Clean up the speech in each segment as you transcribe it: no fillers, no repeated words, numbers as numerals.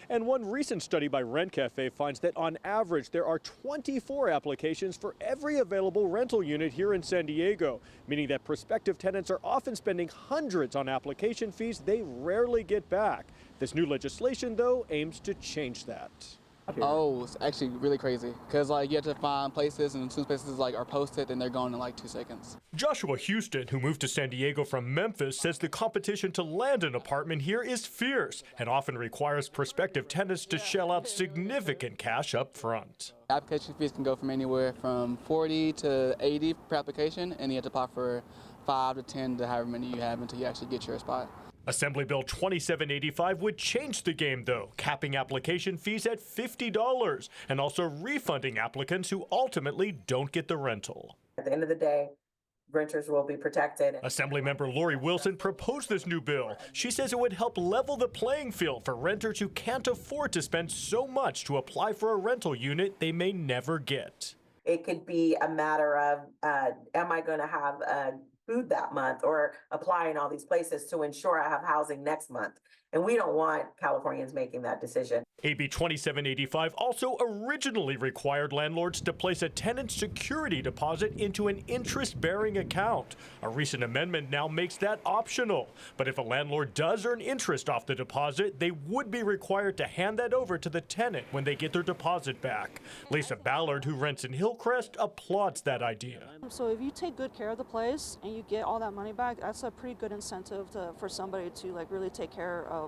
And one recent study by RentCafe finds that on average, there are 24 applications for every available rental unit here in San Diego, meaning that prospective tenants are often spending hundreds on application fees they rarely get back. This new legislation, though, aims to change that. Oh, it's actually really crazy because you have to find places, and as soon as places are posted, then they're gone in 2 seconds. Joshua Houston, who moved to San Diego from Memphis, says the competition to land an apartment here is fierce and often requires prospective tenants to shell out significant cash up front. Application fees can go from anywhere from $40 to $80 per application, and you have to apply for 5 to 10 to however many you have until you actually get your spot. Assembly Bill 2785 would change the game, though, capping application fees at $50 and also refunding applicants who ultimately don't get the rental. At the end of the day, renters will be protected. Assemblymember Lori Wilson proposed this new bill. She says it would help level the playing field for renters who can't afford to spend so much to apply for a rental unit they may never get. It could be a matter of, am I going to have food that month, or apply in all these places to ensure I have housing next month. And we don't want Californians making that decision. AB 2785 also originally required landlords to place a tenant security deposit into an interest-bearing account. A recent amendment now makes that optional. But if a landlord does earn interest off the deposit, they would be required to hand that over to the tenant when they get their deposit back. Lisa Ballard, who rents in Hillcrest, applauds that idea. So if you take good care of the place and you get all that money back, that's a pretty good incentive for somebody to really take care of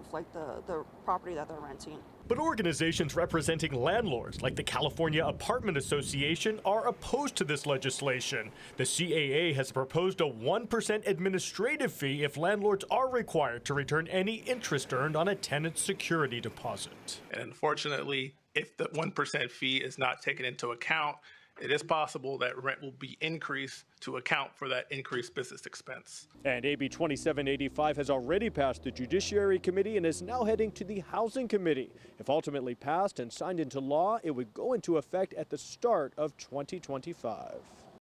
the property that they're renting. But organizations representing landlords, like the California Apartment Association, are opposed to this legislation. The CAA has proposed a 1% administrative fee if landlords are required to return any interest earned on a tenant's security deposit. And unfortunately, if the 1% fee is not taken into account, it is possible that rent will be increased to account for that increased business expense. And AB 2785 has already passed the Judiciary Committee and is now heading to the Housing Committee. If ultimately passed and signed into law, it would go into effect at the start of 2025.